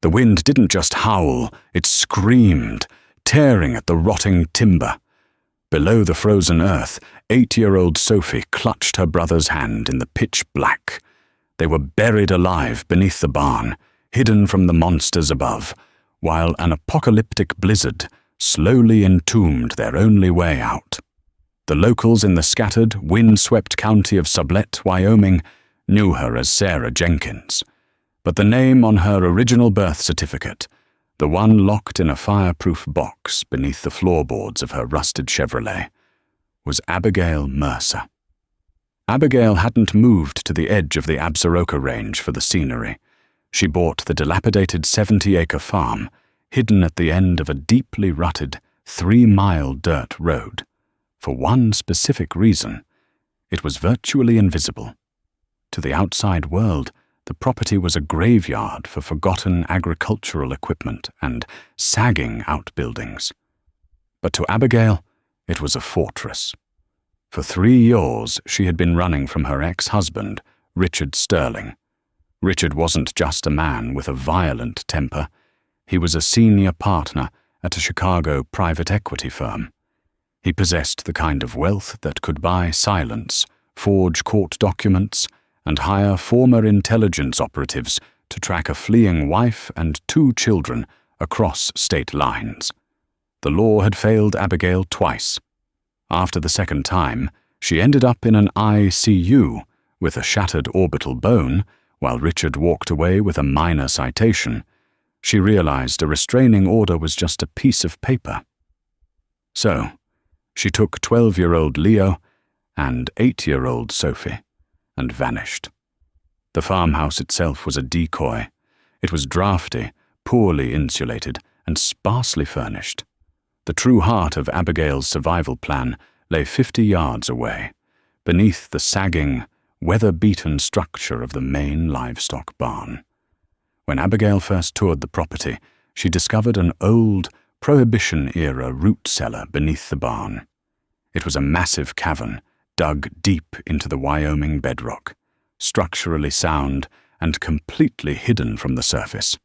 The wind didn't just howl, it screamed, tearing at the rotting timber. Below the frozen earth, 8-year-old Sophie clutched her brother's hand in the pitch black. They were buried alive beneath the barn, hidden from the monsters above, while an apocalyptic blizzard slowly entombed their only way out. The locals in the scattered, wind-swept county of Sublette, Wyoming, knew her as Sarah Jenkins, but the name on her original birth certificate, the one locked in a fireproof box beneath the floorboards of her rusted Chevrolet, was Abigail Mercer. Abigail hadn't moved to the edge of the Absaroka Range for the scenery. She bought the dilapidated 70-acre farm, hidden at the end of a deeply rutted 3-mile dirt road. For one specific reason: it was virtually invisible. To the outside world, the property was a graveyard for forgotten agricultural equipment and sagging outbuildings. But to Abigail, it was a fortress. For 3 years, she had been running from her ex-husband, Richard Sterling. Richard wasn't just a man with a violent temper. He was a senior partner at a Chicago private equity firm. He possessed the kind of wealth that could buy silence, forge court documents, and hire former intelligence operatives to track a fleeing wife and 2 children across state lines. The law had failed Abigail twice. After the second time, she ended up in an ICU with a shattered orbital bone, while Richard walked away with a minor citation. She realized a restraining order was just a piece of paper. So, she took 12-year-old Leo and 8-year-old Sophie and vanished. The farmhouse itself was a decoy. It was drafty, poorly insulated, and sparsely furnished. The true heart of Abigail's survival plan lay 50 yards away, beneath the sagging, weather-beaten structure of the main livestock barn. When Abigail first toured the property, she discovered an old, Prohibition-era root cellar beneath the barn. It was a massive cavern, dug deep into the Wyoming bedrock, structurally sound and completely hidden from the surface.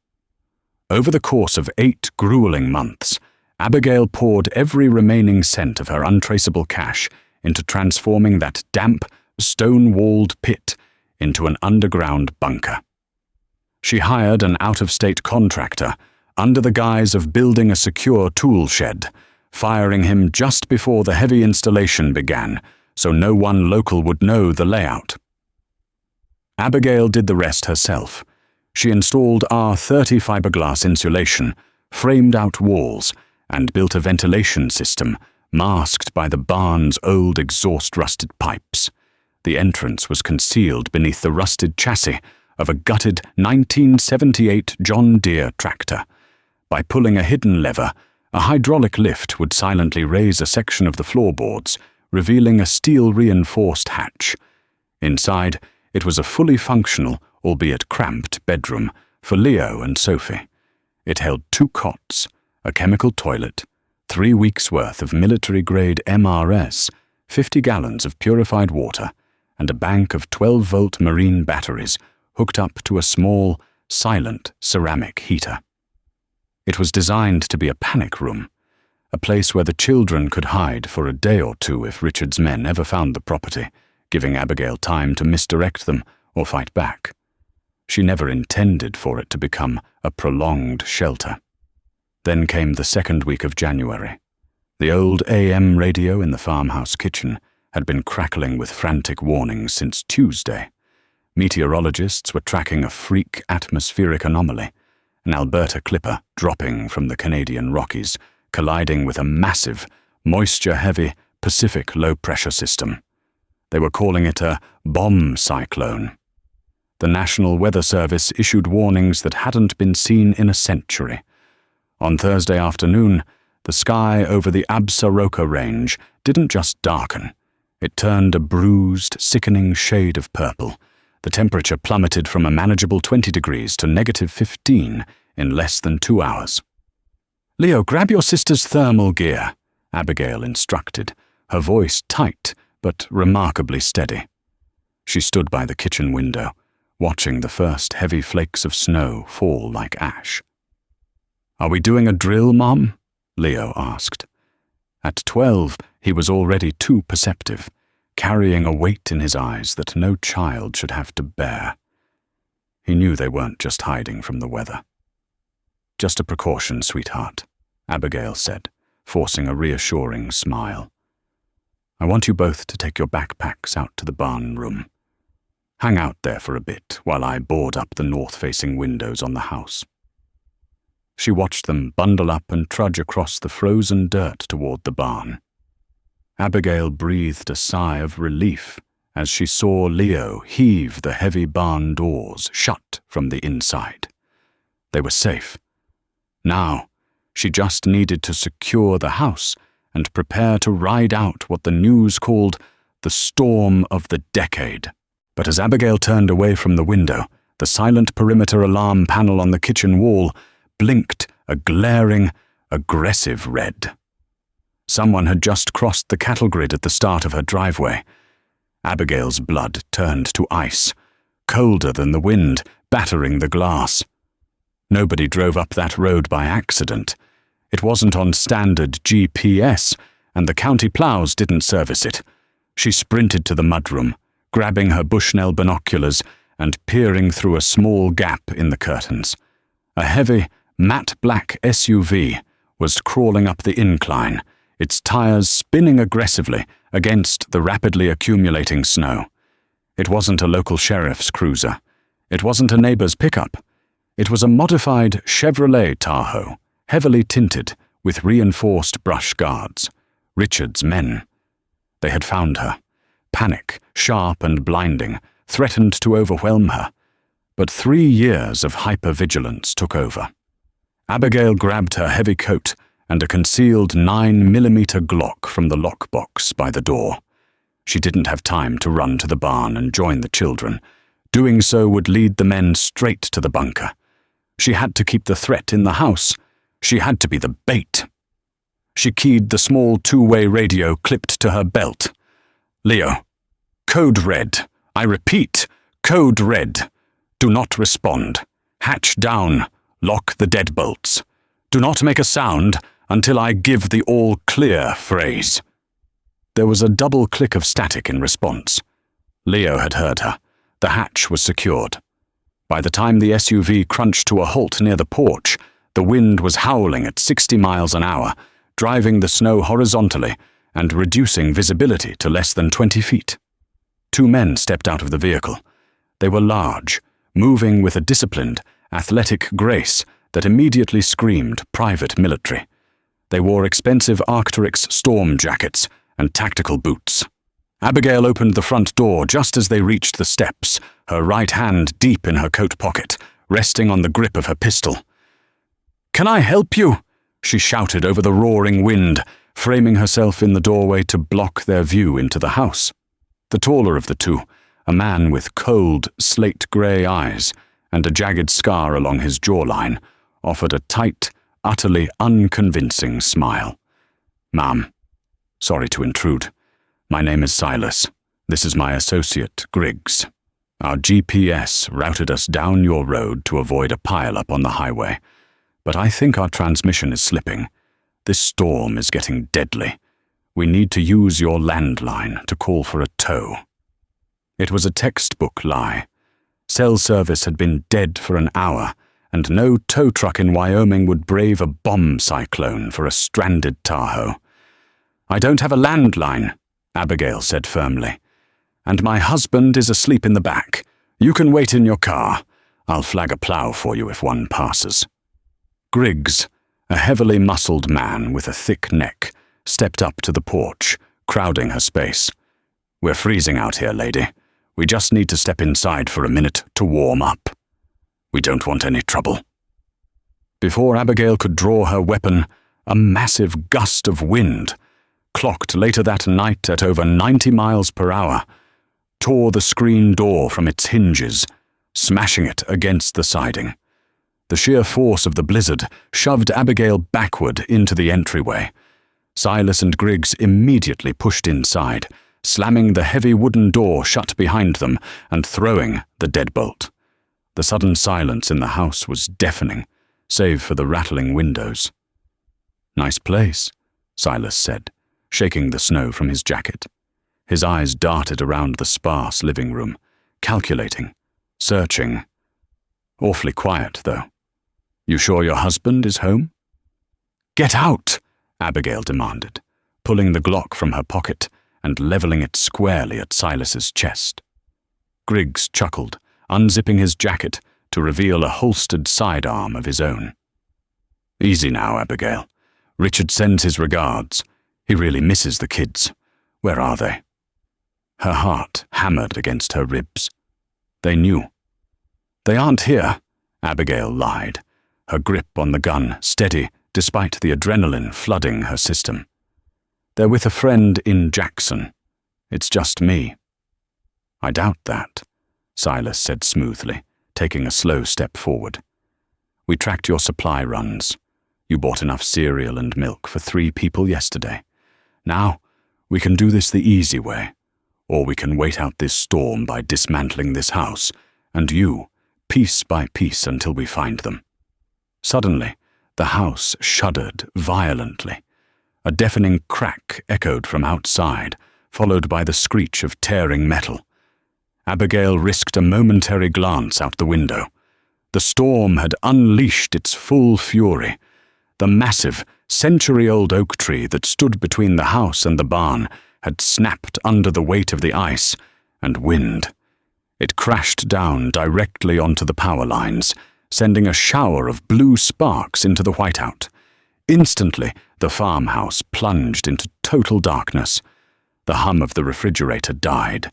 Over the course of 8 grueling months, Abigail poured every remaining cent of her untraceable cash into transforming that damp, stone-walled pit into an underground bunker. She hired an out-of-state contractor under the guise of building a secure tool shed, firing him just before the heavy installation began, so no one local would know the layout. Abigail did the rest herself. She installed R30 fiberglass insulation, framed out walls, and built a ventilation system masked by the barn's old exhaust-rusted pipes. The entrance was concealed beneath the rusted chassis of a gutted 1978 John Deere tractor. By pulling a hidden lever, a hydraulic lift would silently raise a section of the floorboards, revealing a steel-reinforced hatch. Inside, it was a fully functional, albeit cramped, bedroom for Leo and Sophie. It held 2 cots, a chemical toilet, 3 weeks' worth of military-grade MRS, 50 gallons of purified water, and a bank of 12-volt marine batteries hooked up to a small, silent ceramic heater. It was designed to be a panic room, a place where the children could hide for a day or 2 if Richard's men ever found the property, giving Abigail time to misdirect them or fight back. She never intended for it to become a prolonged shelter. Then came the second week of January. The old AM radio in the farmhouse kitchen had been crackling with frantic warnings since Tuesday. Meteorologists were tracking a freak atmospheric anomaly, an Alberta clipper dropping from the Canadian Rockies, colliding with a massive, moisture-heavy Pacific low-pressure system. They were calling it a bomb cyclone. The National Weather Service issued warnings that hadn't been seen in a century. On Thursday afternoon, the sky over the Absaroka Range didn't just darken. It turned a bruised, sickening shade of purple. The temperature plummeted from a manageable 20 degrees to -15 in less than 2 hours. "Leo, grab your sister's thermal gear," Abigail instructed, her voice tight but remarkably steady. She stood by the kitchen window, watching the first heavy flakes of snow fall like ash. "Are we doing a drill, Mom?" Leo asked. At 12, he was already too perceptive, carrying a weight in his eyes that no child should have to bear. He knew they weren't just hiding from the weather. "Just a precaution, sweetheart," Abigail said, forcing a reassuring smile. "I want you both to take your backpacks out to the barn room. Hang out there for a bit while I board up the north-facing windows on the house." She watched them bundle up and trudge across the frozen dirt toward the barn. Abigail breathed a sigh of relief as she saw Leo heave the heavy barn doors shut from the inside. They were safe. Now, she just needed to secure the house and prepare to ride out what the news called the storm of the decade. But as Abigail turned away from the window, the silent perimeter alarm panel on the kitchen wall blinked a glaring, aggressive red. Someone had just crossed the cattle grid at the start of her driveway. Abigail's blood turned to ice, colder than the wind, battering the glass. Nobody drove up that road by accident. It wasn't on standard GPS, and the county plows didn't service it. She sprinted to the mudroom, grabbing her Bushnell binoculars and peering through a small gap in the curtains. A heavy, matte black SUV was crawling up the incline, its tires spinning aggressively against the rapidly accumulating snow. It wasn't a local sheriff's cruiser. It wasn't a neighbor's pickup. It was a modified Chevrolet Tahoe, heavily tinted with reinforced brush guards. Richard's men. They had found her. Panic, sharp and blinding, threatened to overwhelm her. But 3 years of hypervigilance took over. Abigail grabbed her heavy coat and a concealed 9mm Glock from the lockbox by the door. She didn't have time to run to the barn and join the children. Doing so would lead the men straight to the bunker. She had to keep the threat in the house. She had to be the bait. She keyed the small two-way radio clipped to her belt. "Leo, code red. I repeat, code red. Do not respond. Hatch down. Lock the deadbolts. Do not make a sound until I give the all-clear phrase." There was a double click of static in response. Leo had heard her. The hatch was secured. By the time the SUV crunched to a halt near the porch, the wind was howling at 60 miles an hour, driving the snow horizontally and reducing visibility to less than 20 feet. 2 men stepped out of the vehicle. They were large, moving with a disciplined, athletic grace that immediately screamed private military. They wore expensive Arc'teryx storm jackets and tactical boots. Abigail opened the front door just as they reached the steps, her right hand deep in her coat pocket, resting on the grip of her pistol. "Can I help you?" she shouted over the roaring wind, framing herself in the doorway to block their view into the house. The taller of the two, a man with cold, slate-grey eyes and a jagged scar along his jawline, offered a tight, utterly unconvincing smile. "Ma'am, sorry to intrude. My name is Silas. This is my associate, Griggs. Our GPS routed us down your road to avoid a pile-up on the highway, but I think our transmission is slipping. This storm is getting deadly. We need to use your landline to call for a tow." It was a textbook lie. Cell service had been dead for an hour, and no tow truck in Wyoming would brave a bomb cyclone for a stranded Tahoe. "I don't have a landline," Abigail said firmly. "And my husband is asleep in the back. You can wait in your car. I'll flag a plow for you if one passes." Griggs, a heavily muscled man with a thick neck, stepped up to the porch, crowding her space. "We're freezing out here, lady. We just need to step inside for a minute to warm up. We don't want any trouble." Before Abigail could draw her weapon, a massive gust of wind, clocked later that night at over 90 miles per hour, tore the screen door from its hinges, smashing it against the siding. The sheer force of the blizzard shoved Abigail backward into the entryway. Silas and Griggs immediately pushed inside, slamming the heavy wooden door shut behind them and throwing the deadbolt. The sudden silence in the house was deafening. save for the rattling windows. "Nice place," Silas said, shaking the snow from his jacket. His eyes darted around the sparse living room, calculating, searching. "Awfully quiet, though. You sure your husband is home?" "Get out!" Abigail demanded, pulling the Glock from her pocket and leveling it squarely at Silas's chest. Griggs chuckled, unzipping his jacket to reveal a holstered sidearm of his own. "Easy now, Abigail. Richard sends his regards. He really misses the kids. Where are they?" Her heart hammered against her ribs. They knew. "They aren't here," Abigail lied, her grip on the gun steady despite the adrenaline flooding her system. "They're with a friend in Jackson. It's just me." "I doubt that," Silas said smoothly, taking a slow step forward. "We tracked your supply runs. You bought enough cereal and milk for 3 people yesterday. Now, we can do this the easy way, or we can wait out this storm by dismantling this house, and you, piece by piece until we find them." Suddenly, the house shuddered violently. A deafening crack echoed from outside, followed by the screech of tearing metal. Abigail risked a momentary glance out the window. The storm had unleashed its full fury. The massive, century-old oak tree that stood between the house and the barn had snapped under the weight of the ice and wind. It crashed down directly onto the power lines, sending a shower of blue sparks into the whiteout. Instantly, the farmhouse plunged into total darkness. The hum of the refrigerator died.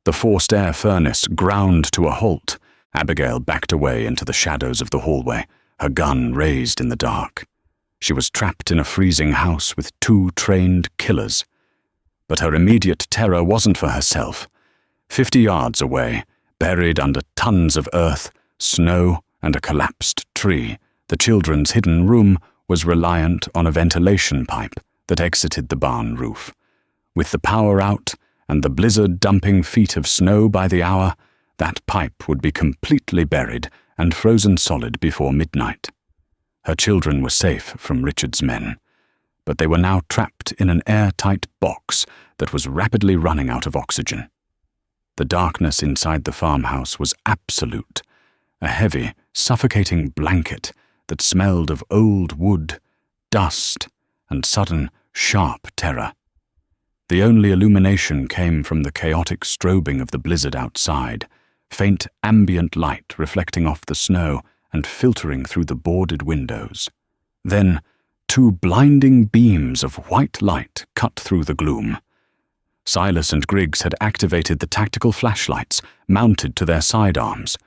The forced air furnace ground to a halt. Abigail backed away into the shadows of the hallway, her gun raised in the dark. She was trapped in a freezing house with 2 trained killers. But her immediate terror wasn't for herself. 50 yards away, buried under tons of earth, snow, and a collapsed tree, the children's hidden room was reliant on a ventilation pipe that exited the barn roof. With the power out and the blizzard dumping feet of snow by the hour, that pipe would be completely buried and frozen solid before midnight. Her children were safe from Richard's men, but they were now trapped in an airtight box that was rapidly running out of oxygen. The darkness inside the farmhouse was absolute, a heavy, suffocating blanket that smelled of old wood, dust, and sudden, sharp terror. The only illumination came from the chaotic strobing of the blizzard outside, faint ambient light reflecting off the snow and filtering through the boarded windows. Then, 2 blinding beams of white light cut through the gloom. Silas and Griggs had activated the tactical flashlights mounted to their sidearms.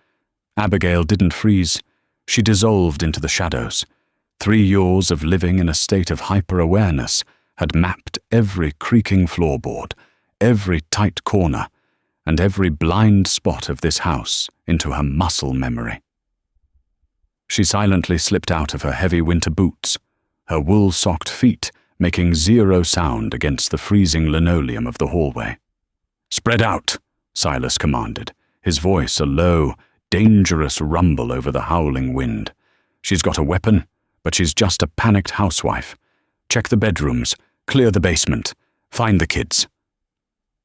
Abigail didn't freeze. She dissolved into the shadows. 3 years of living in a state of hyper-awareness had mapped every creaking floorboard, every tight corner, and every blind spot of this house into her muscle memory. She silently slipped out of her heavy winter boots, her wool-socked feet making 0 sound against the freezing linoleum of the hallway. "Spread out," Silas commanded, his voice a low, dangerous rumble over the howling wind. "She's got a weapon, but she's just a panicked housewife. Check the bedrooms, clear the basement, find the kids."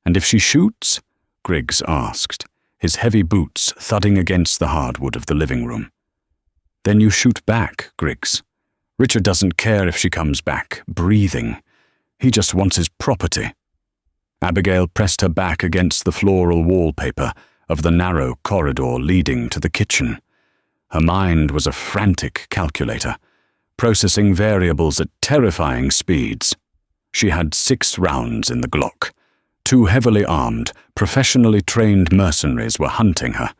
"And if she shoots?" Griggs asked, his heavy boots thudding against the hardwood of the living room. "Then you shoot back, Griggs. Richard doesn't care if she comes back, breathing. He just wants his property." Abigail pressed her back against the floral wallpaper of the narrow corridor leading to the kitchen. Her mind was a frantic calculator, processing variables at terrifying speeds. She had 6 rounds in the Glock. 2 heavily armed, professionally trained mercenaries were hunting her,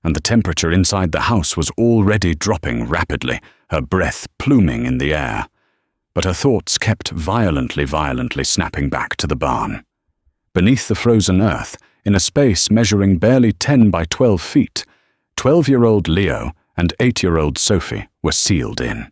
and the temperature inside the house was already dropping rapidly, her breath pluming in the air. But her thoughts kept violently snapping back to the barn. Beneath the frozen earth, in a space measuring barely 10 by 12 feet, 12-year-old Leo and 8-year-old Sophie were sealed in.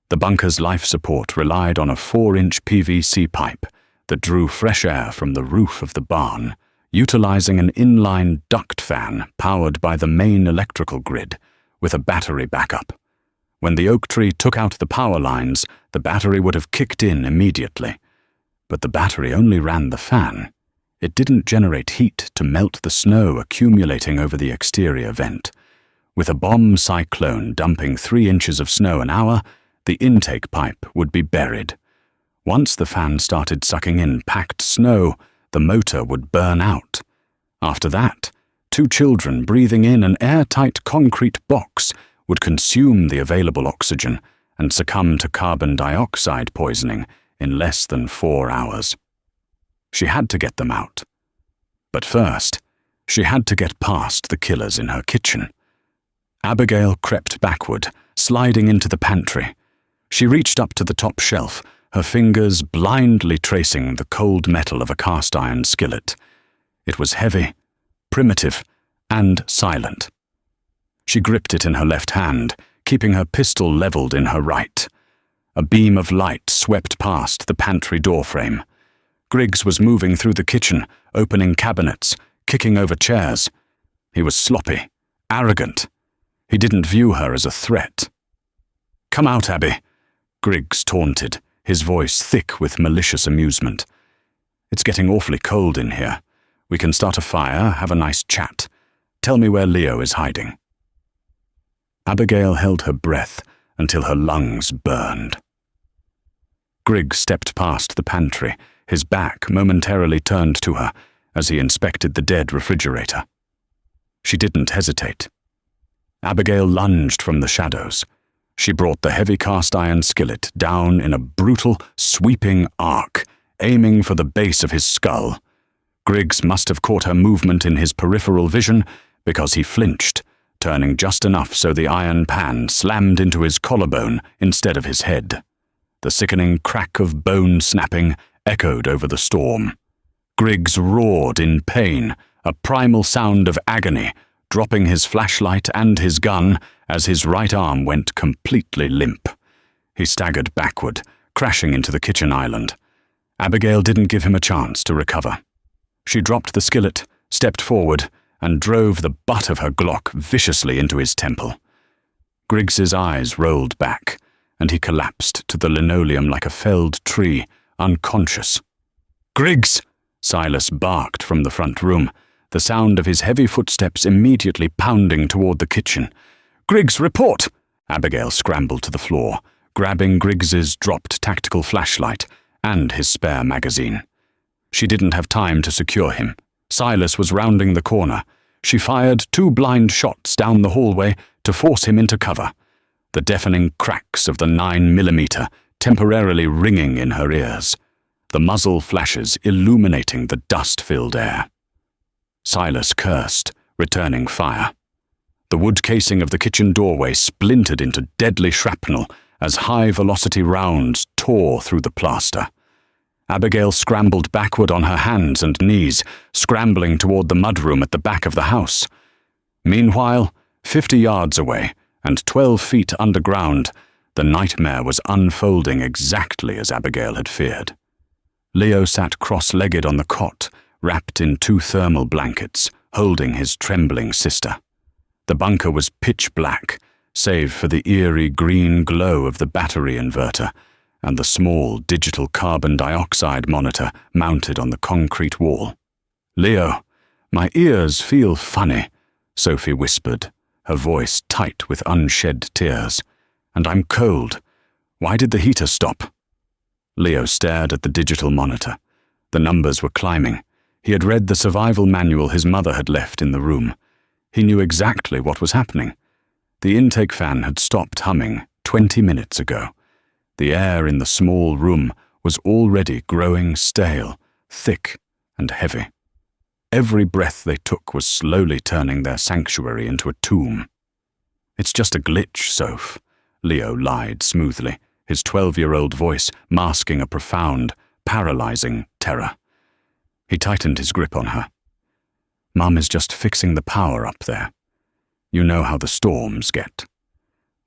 The bunker's life support relied on a 4-inch PVC pipe that drew fresh air from the roof of the barn, utilizing an inline duct fan powered by the main electrical grid with a battery backup. When the oak tree took out the power lines, the battery would have kicked in immediately. But the battery only ran the fan. It didn't generate heat to melt the snow accumulating over the exterior vent. With a bomb cyclone dumping 3 inches of snow an hour, the intake pipe would be buried. Once the fan started sucking in packed snow, the motor would burn out. After that, 2 children breathing in an airtight concrete box would consume the available oxygen and succumb to carbon dioxide poisoning in less than 4 hours. She had to get them out. But first, she had to get past the killers in her kitchen. Abigail crept backward, sliding into the pantry. She reached up to the top shelf, her fingers blindly tracing the cold metal of a cast-iron skillet. It was heavy, primitive, and silent. She gripped it in her left hand, keeping her pistol leveled in her right. A beam of light swept past the pantry doorframe. Griggs was moving through the kitchen, opening cabinets, kicking over chairs. He was sloppy, arrogant. He didn't view her as a threat. "Come out, Abby," Griggs taunted, his voice thick with malicious amusement. "It's getting awfully cold in here. We can start a fire, have a nice chat. Tell me where Leo is hiding." Abigail held her breath until her lungs burned. Griggs stepped past the pantry, his back momentarily turned to her as he inspected the dead refrigerator. She didn't hesitate. Abigail lunged from the shadows. She brought the heavy cast-iron skillet down in a brutal, sweeping arc, aiming for the base of his skull. Griggs must have caught her movement in his peripheral vision because he flinched, turning just enough so the iron pan slammed into his collarbone instead of his head. The sickening crack of bone snapping echoed over the storm. Griggs roared in pain, a primal sound of agony, dropping his flashlight and his gun as his right arm went completely limp. He staggered backward, crashing into the kitchen island. Abigail didn't give him a chance to recover. She dropped the skillet, stepped forward, and drove the butt of her Glock viciously into his temple. Griggs's eyes rolled back, and he collapsed to the linoleum like a felled tree, unconscious. "Griggs!" Silas barked from the front room, the sound of his heavy footsteps immediately pounding toward the kitchen. "Griggs, report!" Abigail scrambled to the floor, grabbing Griggs's dropped tactical flashlight and his spare magazine. She didn't have time to secure him. Silas was rounding the corner. She fired 2 blind shots down the hallway to force him into cover, the deafening cracks of the 9mm temporarily ringing in her ears, the muzzle flashes illuminating the dust-filled air. Silas cursed, returning fire. The wood casing of the kitchen doorway splintered into deadly shrapnel as high-velocity rounds tore through the plaster. Abigail scrambled backward on her hands and knees, scrambling toward the mudroom at the back of the house. Meanwhile, 50 yards away and 12 feet underground, the nightmare was unfolding exactly as Abigail had feared. Leo sat cross-legged on the cot, wrapped in 2 thermal blankets, holding his trembling sister. The bunker was pitch black, save for the eerie green glow of the battery inverter and the small digital carbon dioxide monitor mounted on the concrete wall. "Leo, my ears feel funny," Sophie whispered, her voice tight with unshed tears. "And I'm cold. Why did the heater stop?" Leo stared at the digital monitor. The numbers were climbing. He had read the survival manual his mother had left in the room. He knew exactly what was happening. The intake fan had stopped humming 20 minutes ago. The air in the small room was already growing stale, thick, and heavy. Every breath they took was slowly turning their sanctuary into a tomb. "It's just a glitch, Soph," Leo lied smoothly, his 12-year-old voice masking a profound, paralyzing terror. He tightened his grip on her. "Mum is just fixing the power up there. You know how the storms get.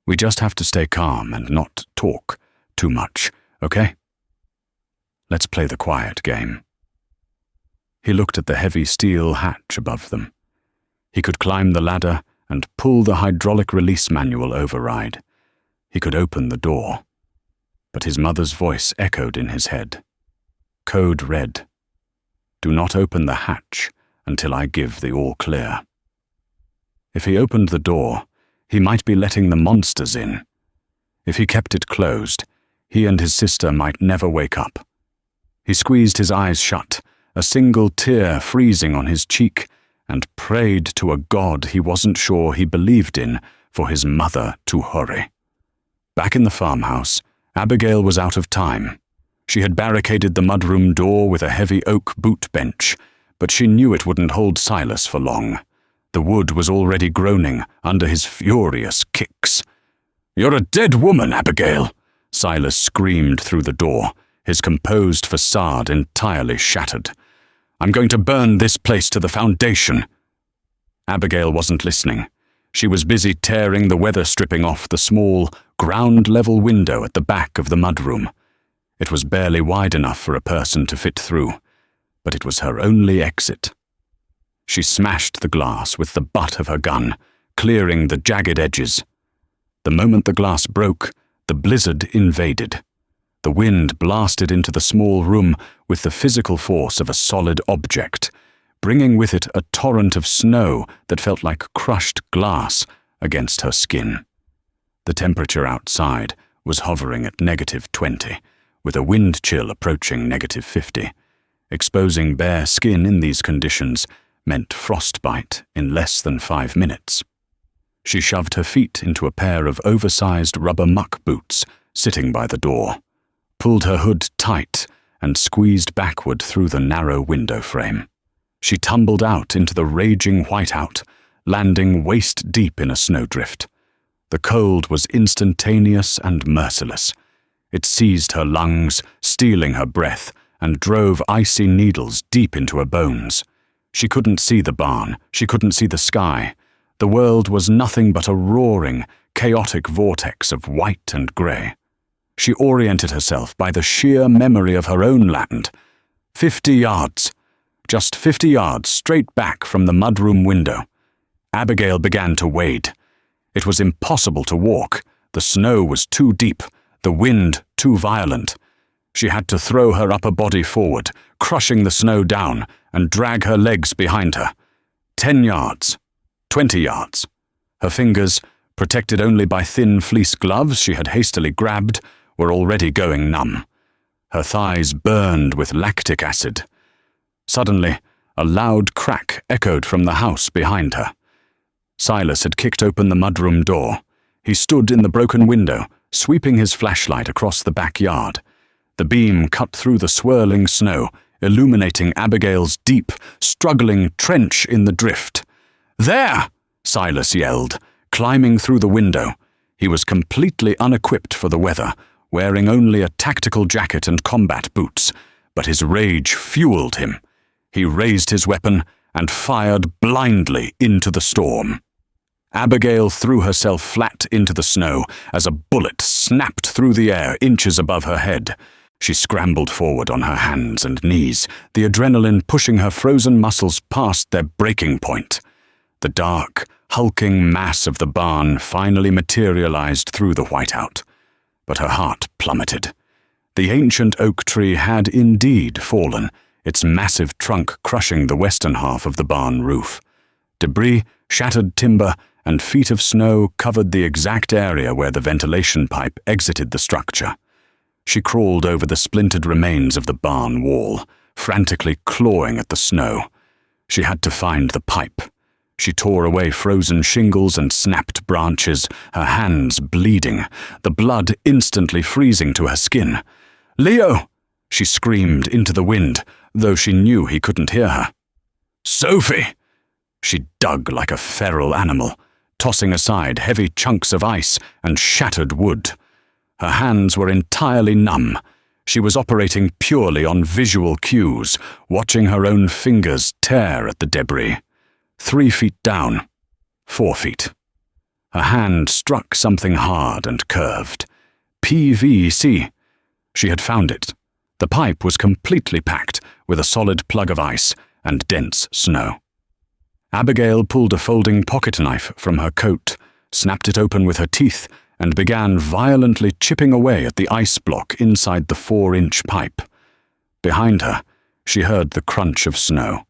We just have to stay calm and not talk too much, okay? Let's play the quiet game." He looked at the heavy steel hatch above them. He could climb the ladder and pull the hydraulic release manual override. He could open the door. But his mother's voice echoed in his head. Code red. Do not open the hatch until I give the all clear. If he opened the door, he might be letting the monsters in. If he kept it closed, he and his sister might never wake up. He squeezed his eyes shut, a single tear freezing on his cheek, and prayed to a God he wasn't sure he believed in for his mother to hurry. Back in the farmhouse, Abigail was out of time. She had barricaded the mudroom door with a heavy oak boot bench, but she knew it wouldn't hold Silas for long. The wood was already groaning under his furious kicks. "You're a dead woman, Abigail!" Silas screamed through the door, his composed facade entirely shattered. "I'm going to burn this place to the foundation." Abigail wasn't listening. She was busy tearing the weather stripping off the small, ground-level window at the back of the mudroom. It was barely wide enough for a person to fit through, but it was her only exit. She smashed the glass with the butt of her gun, clearing the jagged edges. The moment the glass broke, the blizzard invaded. The wind blasted into the small room with the physical force of a solid object, bringing with it a torrent of snow that felt like crushed glass against her skin. The temperature outside was hovering at -20, with a wind chill approaching -50. Exposing bare skin in these conditions meant frostbite in less than 5 minutes. She shoved her feet into a pair of oversized rubber muck boots sitting by the door, pulled her hood tight, and squeezed backward through the narrow window frame. She tumbled out into the raging whiteout, landing waist-deep in a snowdrift. The cold was instantaneous and merciless. It seized her lungs, stealing her breath, and drove icy needles deep into her bones. She couldn't see the barn, she couldn't see the sky. The world was nothing but a roaring, chaotic vortex of white and grey. She oriented herself by the sheer memory of her own land. 50 yards. Just 50 yards straight back from the mudroom window. Abigail began to wade. It was impossible to walk. The snow was too deep, the wind too violent. She had to throw her upper body forward, crushing the snow down, and drag her legs behind her. 10 yards. 20 yards. Her fingers, protected only by thin fleece gloves she had hastily grabbed, were already going numb. Her thighs burned with lactic acid. Suddenly, a loud crack echoed from the house behind her. Silas had kicked open the mudroom door. He stood in the broken window, sweeping his flashlight across the backyard. The beam cut through the swirling snow, illuminating Abigail's deep, struggling trench in the drift. "There!" Silas yelled, climbing through the window. He was completely unequipped for the weather, wearing only a tactical jacket and combat boots, but his rage fueled him. He raised his weapon and fired blindly into the storm. Abigail threw herself flat into the snow as a bullet snapped through the air inches above her head. She scrambled forward on her hands and knees, the adrenaline pushing her frozen muscles past their breaking point. The dark, hulking mass of the barn finally materialized through the whiteout, but her heart plummeted. The ancient oak tree had indeed fallen, its massive trunk crushing the western half of the barn roof. Debris, shattered timber, and feet of snow covered the exact area where the ventilation pipe exited the structure. She crawled over the splintered remains of the barn wall, frantically clawing at the snow. She had to find the pipe. She tore away frozen shingles and snapped branches, her hands bleeding, the blood instantly freezing to her skin. "Leo!" she screamed into the wind, though she knew he couldn't hear her. "Sophie!" She dug like a feral animal, tossing aside heavy chunks of ice and shattered wood. Her hands were entirely numb. She was operating purely on visual cues, watching her own fingers tear at the debris. 3 feet down, 4 feet. Her hand struck something hard and curved. PVC. She had found it. The pipe was completely packed with a solid plug of ice and dense snow. Abigail pulled a folding pocket knife from her coat, snapped it open with her teeth, and began violently chipping away at the ice block inside the 4-inch pipe. Behind her, she heard the crunch of snow.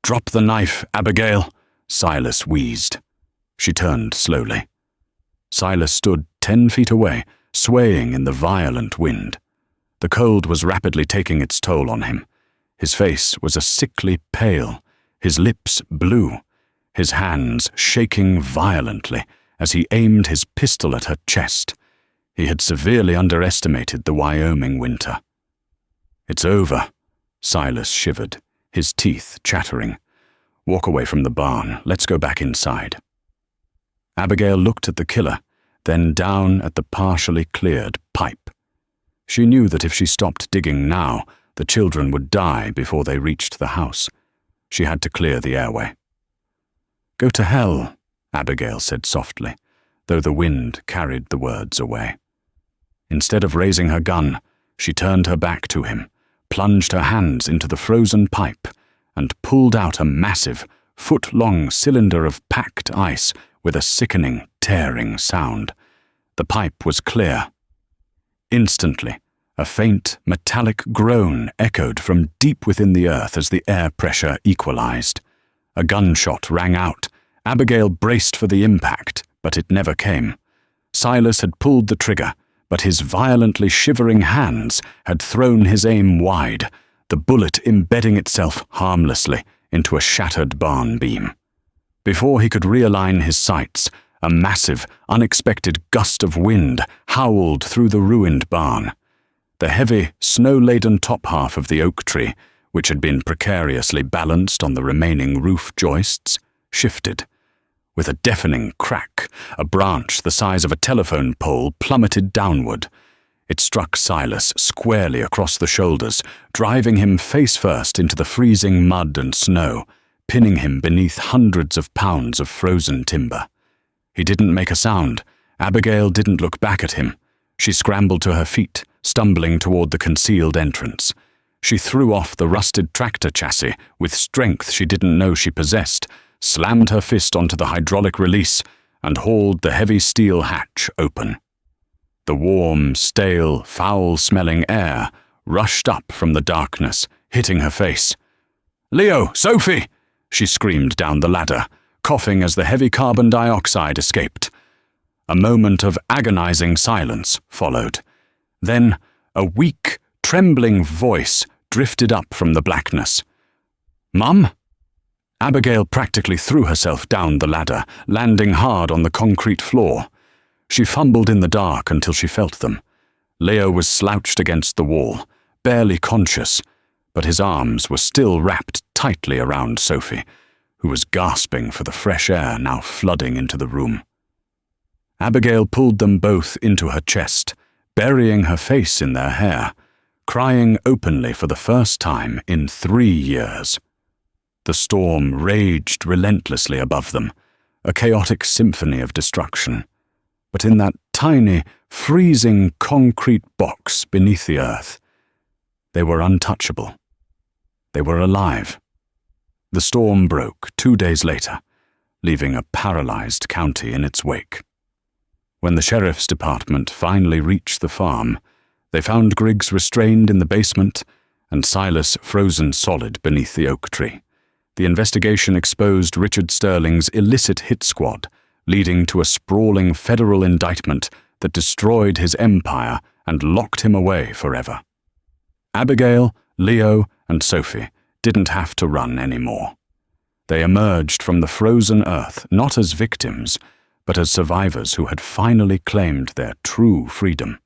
"Drop the knife, Abigail," Silas wheezed. She turned slowly. Silas stood 10 feet away, swaying in the violent wind. The cold was rapidly taking its toll on him. His face was a sickly pale, his lips blue, his hands shaking violently as he aimed his pistol at her chest. He had severely underestimated the Wyoming winter. "It's over," Silas shivered, his teeth chattering. "Walk away from the barn. Let's go back inside." Abigail looked at the killer, then down at the partially cleared pipe. She knew that if she stopped digging now, the children would die before they reached the house. She had to clear the airway. "Go to hell," Abigail said softly, though the wind carried the words away. Instead of raising her gun, she turned her back to him, plunged her hands into the frozen pipe, and pulled out a massive, foot-long cylinder of packed ice with a sickening, tearing sound. The pipe was clear. Instantly, a faint, metallic groan echoed from deep within the earth as the air pressure equalized. A gunshot rang out. Abigail braced for the impact, but it never came. Silas had pulled the trigger, but his violently shivering hands had thrown his aim wide, the bullet embedding itself harmlessly into a shattered barn beam. Before he could realign his sights, a massive, unexpected gust of wind howled through the ruined barn. The heavy, snow-laden top half of the oak tree, which had been precariously balanced on the remaining roof joists, shifted. With a deafening crack, a branch the size of a telephone pole plummeted downward. It struck Silas squarely across the shoulders, driving him face first into the freezing mud and snow, pinning him beneath hundreds of pounds of frozen timber. He didn't make a sound. Abigail didn't look back at him. She scrambled to her feet, stumbling toward the concealed entrance. She threw off the rusted tractor chassis with strength she didn't know she possessed, slammed her fist onto the hydraulic release, and hauled the heavy steel hatch open. The warm, stale, foul-smelling air rushed up from the darkness, hitting her face. "Leo! Sophie!" she screamed down the ladder, coughing as the heavy carbon dioxide escaped. A moment of agonizing silence followed. Then a weak, trembling voice drifted up from the blackness. "Mum?" Abigail practically threw herself down the ladder, landing hard on the concrete floor. She fumbled in the dark until she felt them. Leo was slouched against the wall, barely conscious, but his arms were still wrapped tightly around Sophie, who was gasping for the fresh air now flooding into the room. Abigail pulled them both into her chest, burying her face in their hair, crying openly for the first time in 3 years. The storm raged relentlessly above them, a chaotic symphony of destruction. But in that tiny, freezing concrete box beneath the earth, they were untouchable. They were alive. The storm broke 2 days later, leaving a paralyzed county in its wake. When the sheriff's department finally reached the farm, they found Griggs restrained in the basement and Silas frozen solid beneath the oak tree. The investigation exposed Richard Sterling's illicit hit squad, leading to a sprawling federal indictment that destroyed his empire and locked him away forever. Abigail, Leo, and Sophie didn't have to run anymore. They emerged from the frozen earth not as victims, but as survivors who had finally claimed their true freedom.